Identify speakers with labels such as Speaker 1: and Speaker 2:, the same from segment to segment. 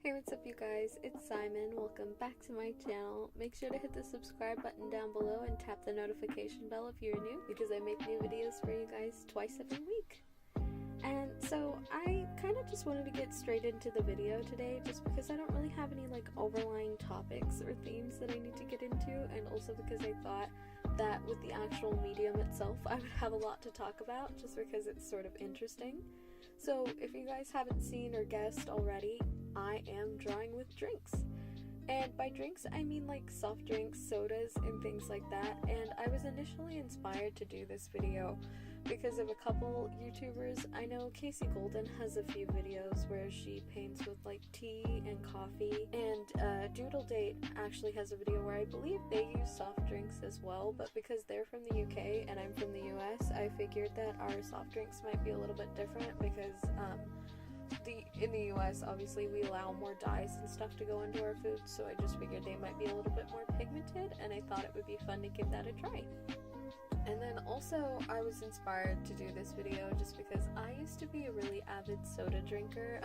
Speaker 1: Hey, what's up you guys? It's Simon. Welcome back to my channel. Make sure to hit the subscribe button down below and tap the notification bell if you're new, because I make new videos for you guys twice every week. And so I kind of just wanted to get straight into the video today, just because I don't really have any like overlying topics or themes that I need to get into, and also because I thought that with the actual medium itself I would have a lot to talk about, just because it's sort of interesting. So if you guys haven't seen or guessed already, I am drawing with drinks. And by drinks, I mean like soft drinks, sodas, and things like that. And I was initially inspired to do this video because of a couple YouTubers. I know Casey Golden has a few videos where she paints with like tea and coffee. And Doodle Date actually has a video where I believe they use soft drinks as well. But because they're from the UK and I'm from the US, I figured that our soft drinks might be a little bit different because in the US, obviously, we allow more dyes and stuff to go into our food, so I just figured they might be a little bit more pigmented, and I thought it would be fun to give that a try. And then also, I was inspired to do this video just because I used to be a really avid soda drinker.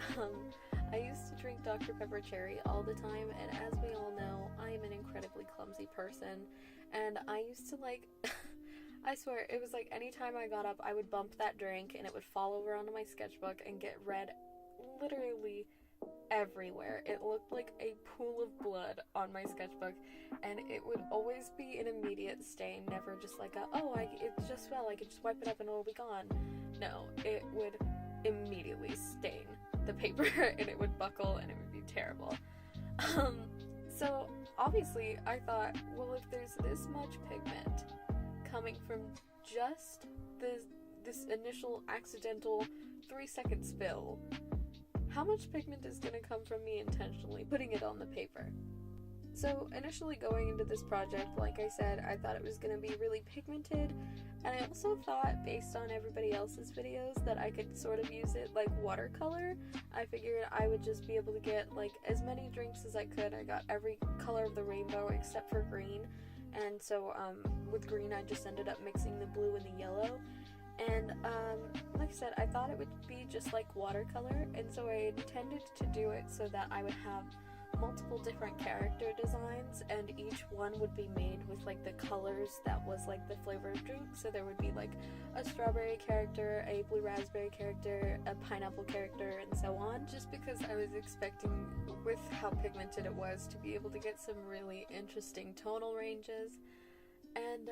Speaker 1: I used to drink Dr. Pepper Cherry all the time, and as we all know, I am an incredibly clumsy person, and I used to like... I swear, it was like anytime I got up, I would bump that drink and it would fall over onto my sketchbook and get red literally everywhere. It looked like a pool of blood on my sketchbook, and it would always be an immediate stain, never just like it just fell, I could just wipe it up and it'll be gone. No, it would immediately stain the paper and it would buckle and it would be terrible. So obviously I thought, well, if there's this much pigment coming from just this initial accidental 3-second spill, how much pigment is going to come from me intentionally putting it on the paper? So initially going into this project, like I said, I thought it was going to be really pigmented, and I also thought, based on everybody else's videos, that I could sort of use it like watercolor. I figured I would just be able to get like as many drinks as I could. I got every color of the rainbow except for green. And so with green I just ended up mixing the blue and the yellow, and like I said, I thought it would be just like watercolor, and so I intended to do it so that I would have multiple different character designs, and each one would be made with like the colors that was like the flavor of drink. So there would be like a strawberry character, a blue raspberry character, a pineapple character, and so on, just because I was expecting, with how pigmented it was, to be able to get some really interesting tonal ranges, and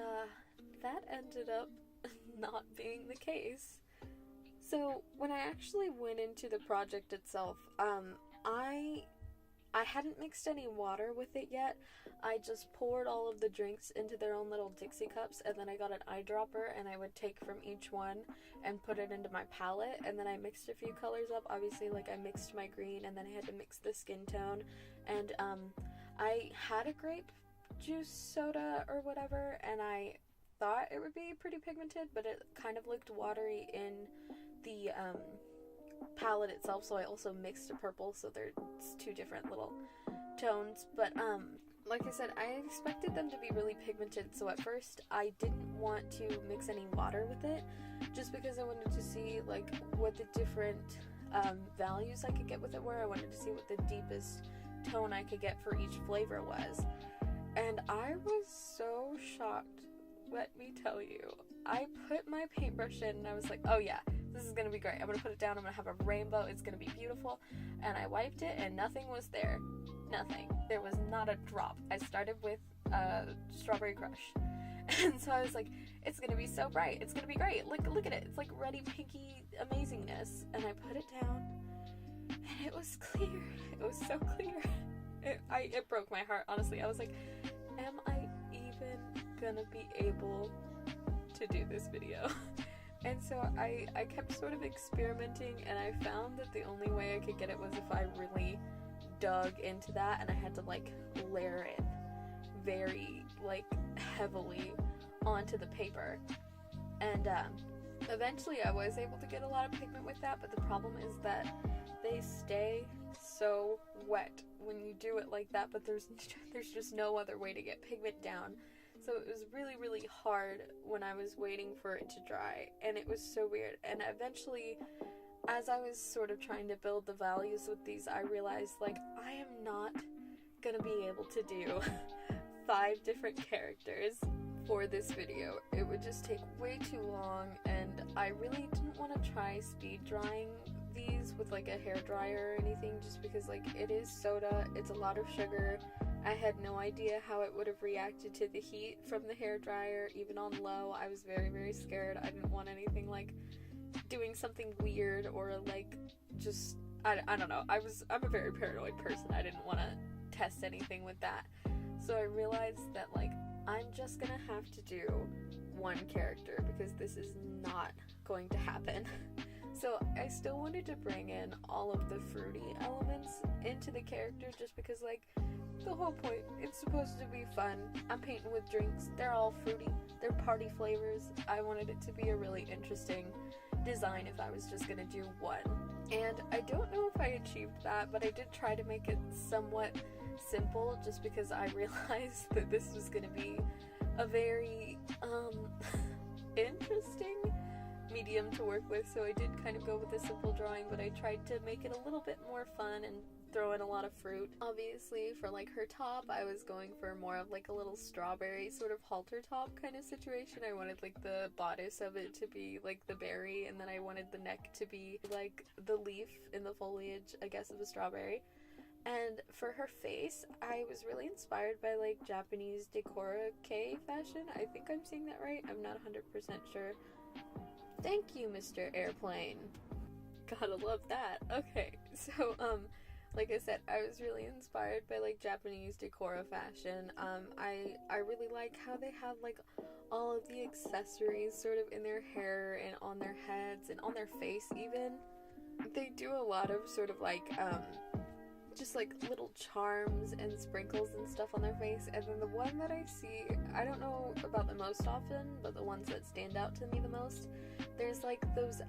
Speaker 1: that ended up not being the case. So when I actually went into the project itself, I hadn't mixed any water with it yet. I just poured all of the drinks into their own little Dixie cups, and then I got an eyedropper and I would take from each one and put it into my palette, and then I mixed a few colors up. Obviously, like, I mixed my green, and then I had to mix the skin tone, and I had a grape juice soda or whatever, and I thought it would be pretty pigmented, but it kind of looked watery in the palette itself, so I also mixed a purple, so there's two different little tones. But like I said, I expected them to be really pigmented, so at first I didn't want to mix any water with it, just because I wanted to see like what the different values I could get with it were. I wanted to see what the deepest tone I could get for each flavor was, and I was so shocked. Let me tell you, I put my paintbrush in and I was like, oh yeah, this is gonna be great. I'm gonna put it down, I'm gonna have a rainbow, it's gonna be beautiful. And I wiped it and nothing was there. Nothing. There was not a drop. I started with Strawberry Crush. And so I was like, it's gonna be so bright, it's gonna be great. Look at it. It's like ruddy pinky amazingness. And I put it down and it was clear. It was so clear. It broke my heart, honestly. I was like, am I even gonna be able to do this video? And so I kept sort of experimenting, and I found that the only way I could get it was if I really dug into that, and I had to like layer it very like heavily onto the paper. And eventually I was able to get a lot of pigment with that, but the problem is that they stay so wet when you do it like that, but there's just no other way to get pigment down. So it was really, really hard when I was waiting for it to dry, and it was so weird. And eventually as I was sort of trying to build the values with these, I realized, like, I am not gonna be able to do 5 different characters for this video. It would just take way too long, and I really didn't want to try speed drying these with like a hair dryer or anything, just because like it is soda, it's a lot of sugar. I had no idea how it would have reacted to the heat from the hair dryer, even on low. I was very, very scared. I didn't want anything like doing something weird or like just I don't know. I'm a very paranoid person. I didn't want to test anything with that. So I realized that like I'm just gonna have to do one character because this is not going to happen. So I still wanted to bring in all of the fruity elements into the character, just because like the whole point, it's supposed to be fun. I'm painting with drinks, they're all fruity, they're party flavors. I wanted it to be a really interesting design if I was just gonna do one. And I don't know if I achieved that, but I did try to make it somewhat simple, just because I realized that this was gonna be a very interesting medium to work with, so I did kind of go with a simple drawing, but I tried to make it a little bit more fun and throw in a lot of fruit. Obviously, for like her top, I was going for more of like a little strawberry sort of halter top kind of situation. I wanted like the bodice of it to be like the berry, and then I wanted the neck to be like the leaf in the foliage, I guess, of a strawberry. And for her face, I was really inspired by like Japanese decora-kei fashion. I think I'm saying that right. I'm not 100% sure. Thank you, Mr. Airplane. Gotta love that. Okay, so, like I said, I was really inspired by, like, Japanese decora fashion. I really like how they have, like, all of the accessories sort of in their hair and on their heads and on their face, even. They do a lot of sort of, like, just, like, little charms and sprinkles and stuff on their face. And then the one that I see, I don't know about the most often, but the ones that stand out to me the most, there's like those,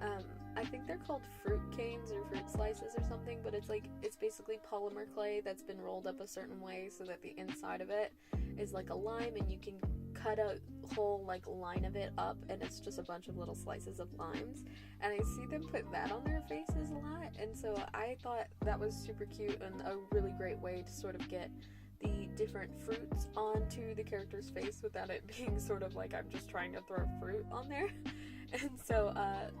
Speaker 1: I think they're called fruit canes or fruit slices or something, but it's like, it's basically polymer clay that's been rolled up a certain way so that the inside of it is like a lime, and you can cut a whole like line of it up, and it's just a bunch of little slices of limes. And I see them put that on their faces a lot, and so I thought that was super cute and a really great way to sort of get the different fruits onto the character's face without it being sort of like I'm just trying to throw fruit on there. And so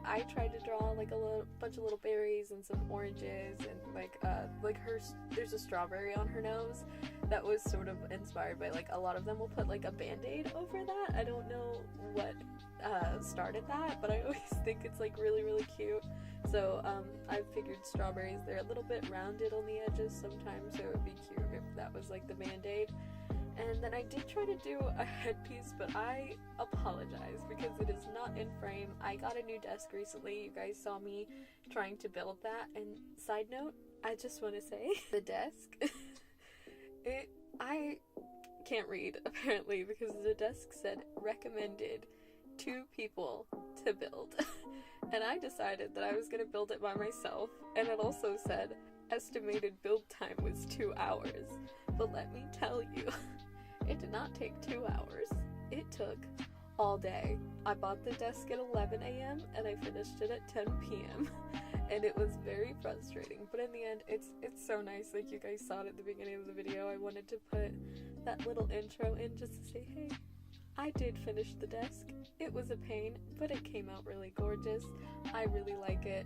Speaker 1: I tried to draw like a bunch of little berries and some oranges, and like there's a strawberry on her nose that was sort of inspired by, like, a lot of them will put like a band-aid over that. I don't know what started that, but I always think it's like really, really cute. So I figured strawberries, they're a little bit rounded on the edges sometimes, so it would be cute if that was like the band-aid. And then I did try to do a headpiece, but I apologize because it is not in frame. I got a new desk recently. You guys saw me trying to build that. And side note, I just want to say, the desk, I can't read apparently, because the desk said recommended 2 people to build. And I decided that I was going to build it by myself. And it also said estimated build time was 2 hours. But let me tell you, it did not take 2 hours. It took all day. I bought the desk at 11 a.m. and I finished it at 10 p.m. And it was very frustrating. But in the end, it's so nice. Like you guys saw it at the beginning of the video. I wanted to put that little intro in just to say, hey, I did finish the desk. It was a pain, but it came out really gorgeous. I really like it.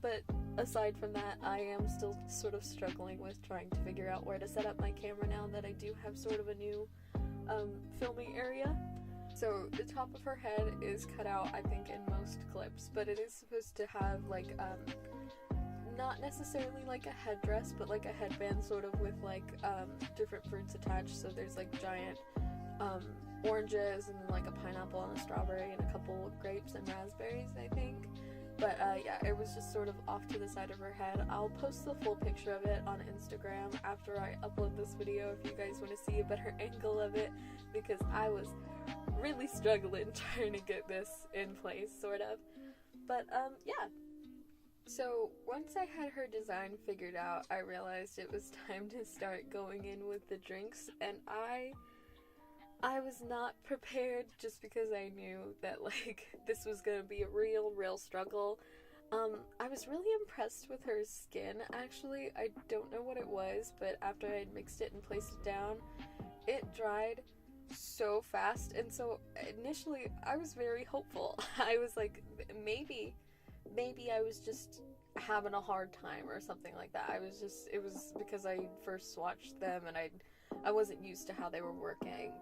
Speaker 1: But aside from that, I am still sort of struggling with trying to figure out where to set up my camera now that I do have sort of a new filming area. So the top of her head is cut out, I think, in most clips, but it is supposed to have like not necessarily like a headdress, but like a headband sort of with like different fruits attached. So there's like giant oranges, and then like a pineapple and a strawberry and a couple of grapes and raspberries, I think. But yeah, it was just sort of off to the side of her head. I'll post the full picture of it on Instagram after I upload this video if you guys want to see a better angle of it, because I was really struggling trying to get this in place, sort of. But yeah. So once I had her design figured out, I realized it was time to start going in with the drinks, and I was not prepared, just because I knew that, like, this was gonna be a real struggle. I was really impressed with her skin, actually. I don't know what it was, but after I had mixed it and placed it down, it dried so fast, and so initially I was very hopeful. I was like, maybe I was just having a hard time or something like that. It was because I first swatched them and I wasn't used to how they were working.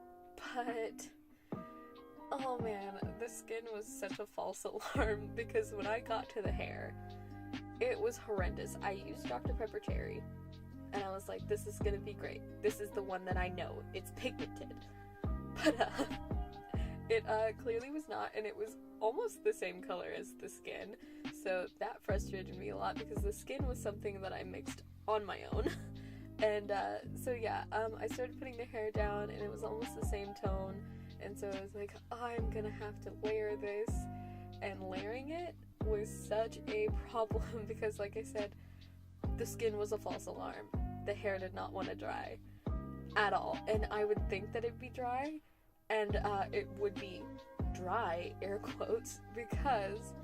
Speaker 1: But oh man, the skin was such a false alarm because when I got to the hair, it was horrendous. I used Dr. Pepper Cherry and I was like, this is gonna be great. This is the one that I know. It's pigmented. But it clearly was not, and it was almost the same color as the skin. So that frustrated me a lot because the skin was something that I mixed on my own. And so yeah, I started putting the hair down and it was almost the same tone. And so I was like, oh, I'm gonna have to layer this. And layering it was such a problem because, like I said, the skin was a false alarm. The hair did not want to dry at all. And I would think that it'd be dry, and it would be dry, air quotes, because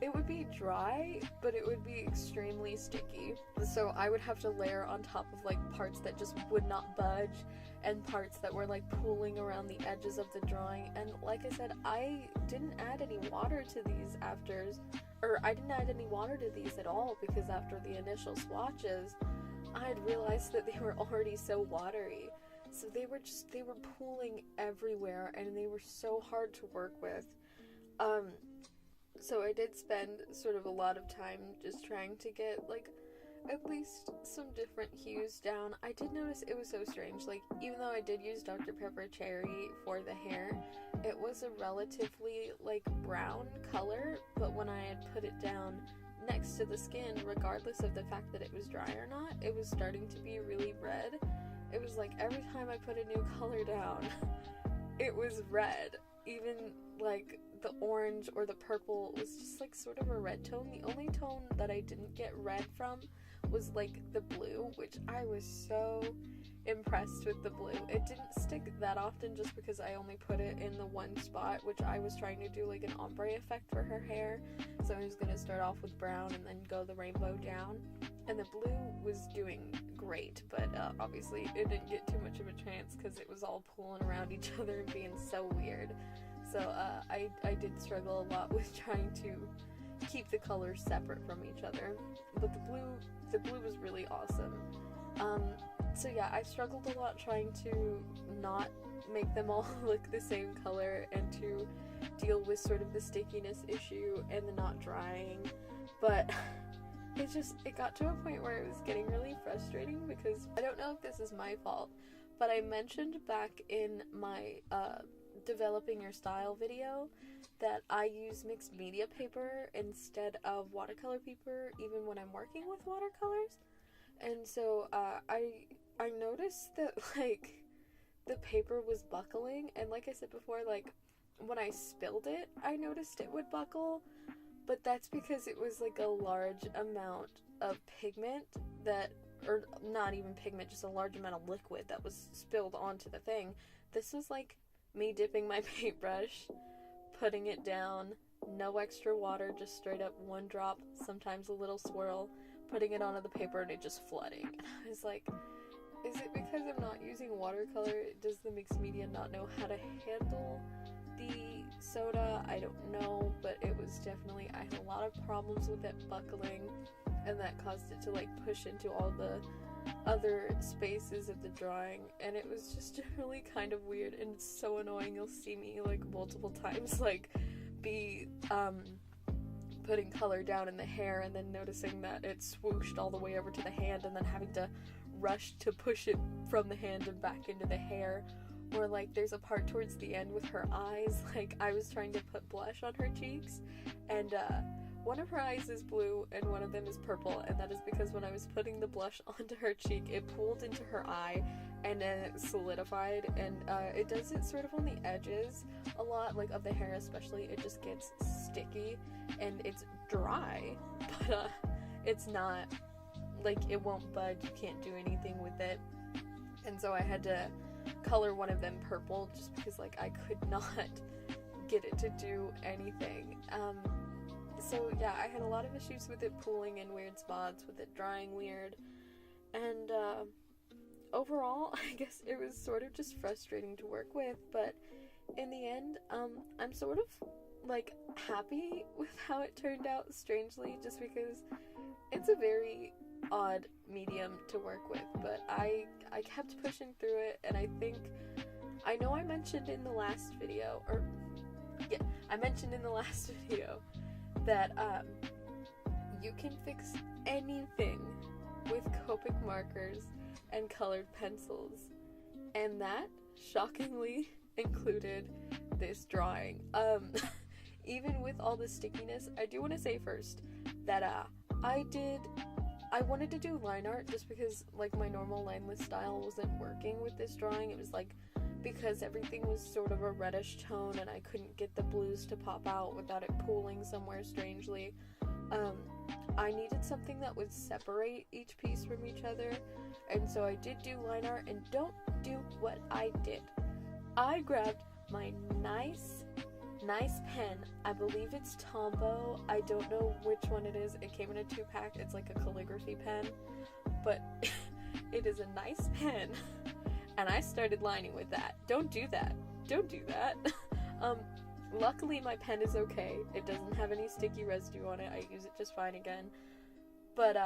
Speaker 1: it would be dry, but it would be extremely sticky. So I would have to layer on top of like parts that just would not budge and parts that were like pooling around the edges of the drawing. And like I said, I didn't add any water to these I didn't add any water to these at all because after the initial swatches, I had realized that they were already so watery. So they were pooling everywhere and they were so hard to work with. So I did spend sort of a lot of time just trying to get like at least some different hues down. I did notice it was so strange, like even though I did use Dr. Pepper Cherry for the hair, it was a relatively like brown color, but when I had put it down next to the skin, regardless of the fact that it was dry or not, it was starting to be really red. It was like every time I put a new color down, it was red. Even like the orange or the purple was just like sort of a red tone. The only tone that I didn't get red from was like the blue, which I was so impressed with the blue. It didn't stick that often just because I only put it in the one spot, which I was trying to do like an ombre effect for her hair. So I was going to start off with brown and then go the rainbow down. And the blue was doing great, but obviously it didn't get too much of a chance because it was all pulling around each other and being so weird. So I did struggle a lot with trying to keep the colors separate from each other. But the blue was really awesome. So yeah, I struggled a lot trying to not make them all look the same color and to deal with sort of the stickiness issue and the not drying. But it got to a point where it was getting really frustrating because I don't know if this is my fault, but I mentioned back in my developing your style video that I use mixed media paper instead of watercolor paper even when I'm working with watercolors. And so I noticed that like the paper was buckling, and like I said before, like when I spilled it I noticed it would buckle, but that's because it was like a large amount of pigment or not even pigment, just a large amount of liquid that was spilled onto the thing. This was like me dipping my paintbrush, putting it down, no extra water, just straight up one drop, sometimes a little swirl, putting it onto the paper and it just flooding. And I was like, is it because I'm not using watercolor? Does the mixed media not know how to handle the soda? I don't know, but it was definitely, I had a lot of problems with it buckling, and that caused it to like push into all the other spaces of the drawing, and it was just really kind of weird and it's so annoying. You'll see me like multiple times like be putting color down in the hair and then noticing that it swooshed all the way over to the hand and then having to rush to push it from the hand and back into the hair. Or like there's a part towards the end with her eyes, like I was trying to put blush on her cheeks and one of her eyes is blue and one of them is purple, and that is because when I was putting the blush onto her cheek, it pooled into her eye and then it solidified, and it does it sort of on the edges a lot, like of the hair especially. It just gets sticky and it's dry, but it's not like it won't budge, you can't do anything with it. And so I had to color one of them purple just because like I could not get it to do anything. So yeah, I had a lot of issues with it pooling in weird spots, with it drying weird, and overall, I guess it was sort of just frustrating to work with, but in the end, I'm sort of, like, happy with how it turned out, strangely, just because it's a very odd medium to work with, but I kept pushing through it, and I know I mentioned in the last video, that, you can fix anything with Copic markers and colored pencils, and that, shockingly, included this drawing. Even with all the stickiness, I do want to say first that, I wanted to do line art just because, like, my normal lineless style wasn't working with this drawing. It was, like, because everything was sort of a reddish tone and I couldn't get the blues to pop out without it pooling somewhere strangely. I needed something that would separate each piece from each other, and so I did do line art, and don't do what I did. I grabbed my nice pen. I believe it's Tombow. I don't know which one it is. It came in a 2-pack. It's like a calligraphy pen, but it is a nice pen, and I started lining with that. Don't do that. Luckily my pen is okay. It doesn't have any sticky residue on it. I use it just fine again. But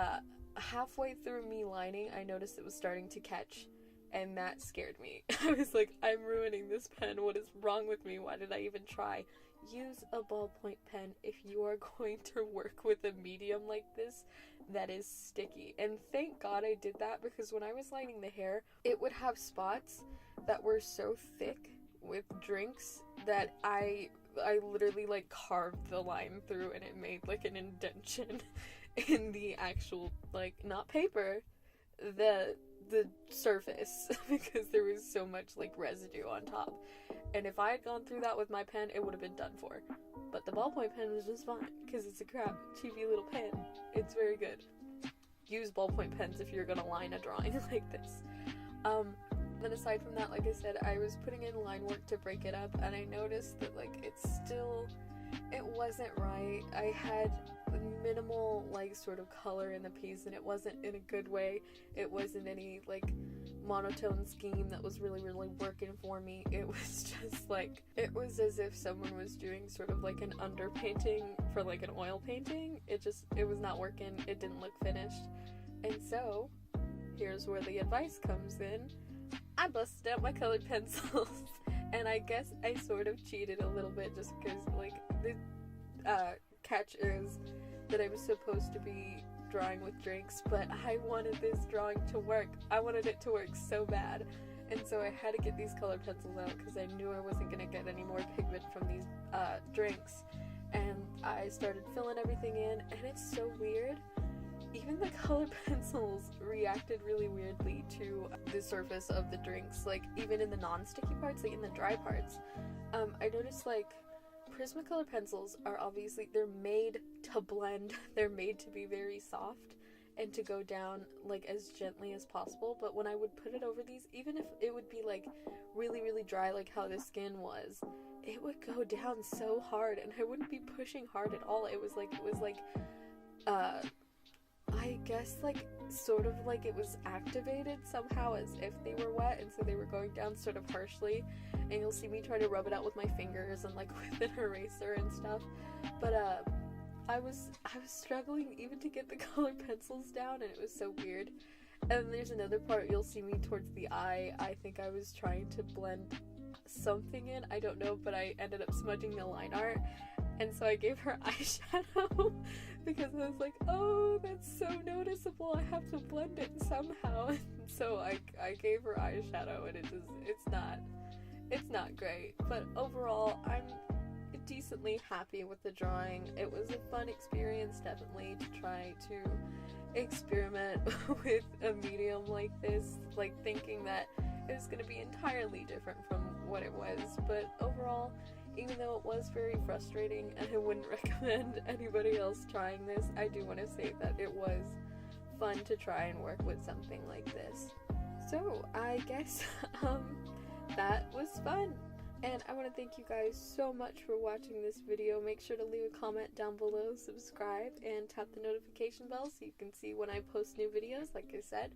Speaker 1: halfway through me lining, I noticed it was starting to catch, and that scared me. I was like, I'm ruining this pen. What is wrong with me? Why did I even try? Use a ballpoint pen if you are going to work with a medium like this that is sticky. And thank God I did that, because when I was lining the hair, it would have spots that were so thick with drinks that I literally, like, carved the line through, and it made, like, an indentation in the actual, like, not paper, the surface, because there was so much, like, residue on top. And if I had gone through that with my pen, it would have been done for. But the ballpoint pen was just fine, because it's a crap, cheapy little pen. It's very good. Use ballpoint pens if you're gonna line a drawing like this. Then aside from that, like I said, I was putting in line work to break it up, and I noticed that, like, it wasn't right. I had minimal, like, sort of color in the piece, and it wasn't in a good way. It wasn't any, like, monotone scheme that was really, really working for me. It was just, like, it was as if someone was doing sort of, like, an underpainting for, like, an oil painting. It was not working. It didn't look finished. And so, here's where the advice comes in. I busted out my colored pencils, and I guess I sort of cheated a little bit just because, like, the catch is that I was supposed to be drawing with drinks, but I wanted this drawing to work. I wanted it to work so bad, and so I had to get these colored pencils out because I knew I wasn't going to get any more pigment from these drinks, and I started filling everything in, and it's so weird. Even the colored pencils reacted really weirdly to the surface of the drinks, like, even in the non-sticky parts, like in the dry parts. I noticed, like, Prismacolor pencils are obviously, they're made to blend, they're made to be very soft and to go down, like, as gently as possible, but when I would put it over these, even if it would be, like, really, really dry, like how the skin was, it would go down so hard, and I wouldn't be pushing hard at all. It was like, I guess, like, sort of like it was activated somehow as if they were wet, and so they were going down sort of harshly, and you'll see me try to rub it out with my fingers and, like, with an eraser and stuff, but, I was struggling even to get the colored pencils down, and it was so weird. And then there's another part you'll see me towards the eye. I think I was trying to blend something in, I don't know, but I ended up smudging the line art, and so I gave her eyeshadow because I was like, oh, that's so noticeable, I have to blend it somehow. And so I gave her eyeshadow, and it's not great, but overall I'm decently happy with the drawing. It was a fun experience, definitely, to try to experiment with a medium like this, like, thinking that it was going to be entirely different from what it was, but overall, even though it was very frustrating and I wouldn't recommend anybody else trying this, I do want to say that it was fun to try and work with something like this. So I guess that was fun, And I want to thank you guys so much for watching this video. Make sure to leave a comment down below, subscribe, and tap the notification bell so you can see when I post new videos. Like I said,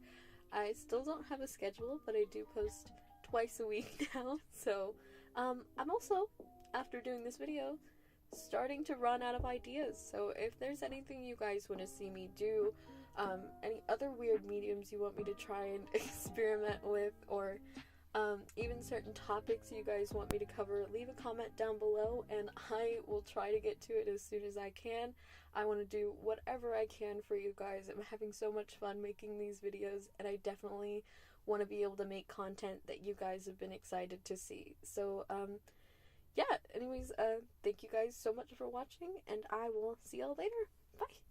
Speaker 1: I still don't have a schedule, but I do post twice a week now. So I'm also, after doing this video, starting to run out of ideas. So if there's anything you guys want to see me do, any other weird mediums you want me to try and experiment with, or even certain topics you guys want me to cover, leave a comment down below and I will try to get to it as soon as I can. I want to do whatever I can for you guys. I'm having so much fun making these videos, and I definitely want to be able to make content that you guys have been excited to see. So yeah, anyways, thank you guys so much for watching, and I will see y'all later. Bye!